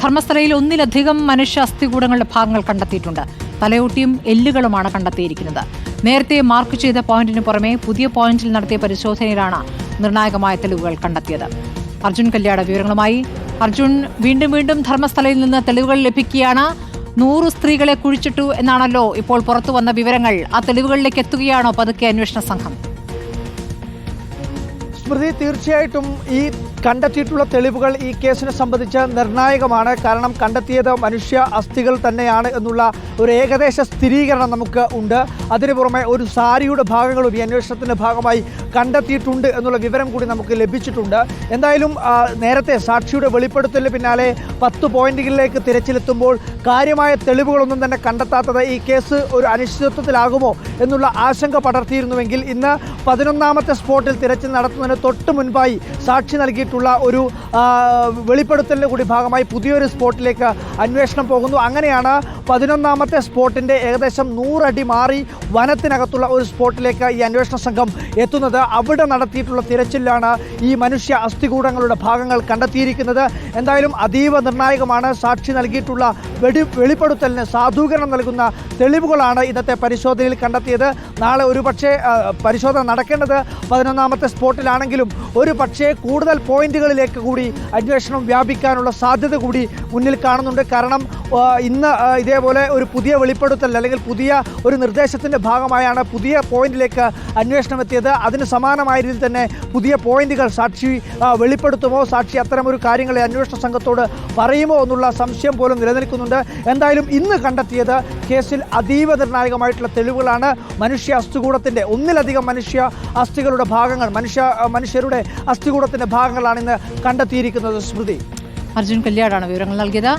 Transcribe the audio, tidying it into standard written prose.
ധർമ്മസ്ഥലയിൽ ഒന്നിലധികം മനുഷ്യ അസ്ഥികൂടങ്ങളുടെ ഭാഗങ്ങൾ കണ്ടെത്തിയിട്ടുണ്ട്. തലയോട്ടിയും എല്ലുകളുമാണ് കണ്ടെത്തിയിരിക്കുന്നത്. നേരത്തെ മാർക്ക് ചെയ്ത പോയിന്റിന് പുറമെ പുതിയ പോയിന്റിൽ നടത്തിയ പരിശോധനയിലാണ് നിർണായകമായ തെളിവുകൾ കണ്ടെത്തിയത്. അർജുൻ കല്യാട വിവരങ്ങളുമായി. അർജുൻ, വീണ്ടും ധർമ്മസ്ഥലയിൽ നിന്ന് തെളിവുകൾ ലഭിക്കുകയാണ്. 100 സ്ത്രീകളെ കുഴിച്ചിട്ടു എന്നാണല്ലോ ഇപ്പോൾ പുറത്തു വന്ന വിവരങ്ങൾ. ആ തെളിവുകളിലേക്ക് എത്തുകയാണോ പതുക്കെ അന്വേഷണ സംഘം? സ്മൃതി, തീർച്ചയായിട്ടും ഈ കണ്ടെത്തിയിട്ടുള്ള തെളിവുകൾ ഈ കേസിനെ സംബന്ധിച്ച് നിർണായകമാണ്. കാരണം കണ്ടെത്തിയത് മനുഷ്യ അസ്ഥികൾ തന്നെയാണ് എന്നുള്ള ഒരു ഏകദേശ സ്ഥിരീകരണം നമുക്ക് ഉണ്ട്. അതിനു പുറമെ ഒരു സാരിയുടെ ഭാഗങ്ങളും ഈ അന്വേഷണത്തിൻ്റെ ഭാഗമായി കണ്ടെത്തിയിട്ടുണ്ട് എന്നുള്ള വിവരം കൂടി നമുക്ക് ലഭിച്ചിട്ടുണ്ട്. എന്തായാലും നേരത്തെ സാക്ഷിയുടെ വെളിപ്പെടുത്തലിന് പിന്നാലെ 10 പോയിന്റുകളിലേക്ക് തിരച്ചിലെത്തുമ്പോൾ കാര്യമായ തെളിവുകളൊന്നും തന്നെ കണ്ടെത്താത്തത് ഈ കേസ് ഒരു അനിശ്ചിതത്വത്തിലാകുമോ എന്നുള്ള ആശങ്ക പടർത്തിയിരുന്നുവെങ്കിൽ ഇന്ന് 11ാമത്തെ സ്പോട്ടിൽ തിരച്ചിൽ നടത്തുന്നതിന് തൊട്ട് മുൻപായി സാക്ഷി നൽകിയിട്ടുള്ള ഒരു വെളിപ്പെടുത്തലിൻ്റെ കൂടി ഭാഗമായി പുതിയൊരു സ്പോട്ടിലേക്ക് അന്വേഷണം പോകുന്നു. അങ്ങനെയാണ് 11ാമത്തെ സ്പോട്ടിൻ്റെ ഏകദേശം 100 അടി മാറി വനത്തിനകത്തുള്ള ഒരു സ്പോട്ടിലേക്ക് ഈ അന്വേഷണ സംഘം എത്തുന്നത്. അവിടെ നടത്തിയിട്ടുള്ള തിരച്ചിലാണ് ഈ മനുഷ്യ അസ്ഥികൂടങ്ങളുടെ ഭാഗങ്ങൾ കണ്ടെത്തിയിരിക്കുന്നത്. എന്തായാലും അതീവ നിർണായകമാണ്. സാക്ഷി നൽകിയിട്ടുള്ള വെളിപ്പെടുത്തലിന് സാധൂകരണം നൽകുന്ന തെളിവുകളാണ് ഇന്നത്തെ പരിശോധനയിൽ കണ്ടെത്തിയത്. നാളെ ഒരുപക്ഷെ പരിശോധന നടക്കേണ്ടത് 11ാമത്തെ സ്പോട്ടിലാണെങ്കിലും ഒരു പക്ഷേ കൂടുതൽ പോയിന്റുകളിലേക്ക് കൂടി അന്വേഷണം വ്യാപിക്കാനുള്ള സാധ്യത കൂടി മുന്നിൽ കാണുന്നുണ്ട്. കാരണം ഇന്ന് ഇതേപോലെ ഒരു പുതിയ വെളിപ്പെടുത്തൽ അല്ലെങ്കിൽ പുതിയ ഒരു നിർദ്ദേശത്തിൻ്റെ ഭാഗമായാണ് പുതിയ പോയിന്റിലേക്ക് അന്വേഷണം എത്തിയത്. അതിന് സമാനമായ രീതിയിൽ തന്നെ പുതിയ പോയിന്റുകൾ സാക്ഷി വെളിപ്പെടുത്തുമോ, സാക്ഷി അത്തരമൊരു കാര്യങ്ങളെ അന്വേഷണ സംഘത്തോട് പറയുമോ എന്നുള്ള സംശയം പോലും നിലനിൽക്കുന്നുണ്ട്. എന്തായാലും ഇന്ന് കണ്ടെത്തിയത് കേസിൽ അതീവ നിർണായകമായിട്ടുള്ള തെളിവുകളാണ്. മനുഷ്യ അസ്ഥികൂടത്തിൻ്റെ ഒന്നിലധികം മനുഷ്യ അസ്ഥികളുടെ ഭാഗങ്ങൾ, മനുഷ്യരുടെ അസ്ഥികൂടത്തിൻ്റെ ഭാഗങ്ങളാണ് ഇന്ന് കണ്ടെത്തിയിരിക്കുന്നത്. സ്മൃതി, അർജുൻ കല്യാടാണ് വിവരങ്ങൾ നൽകിയത്.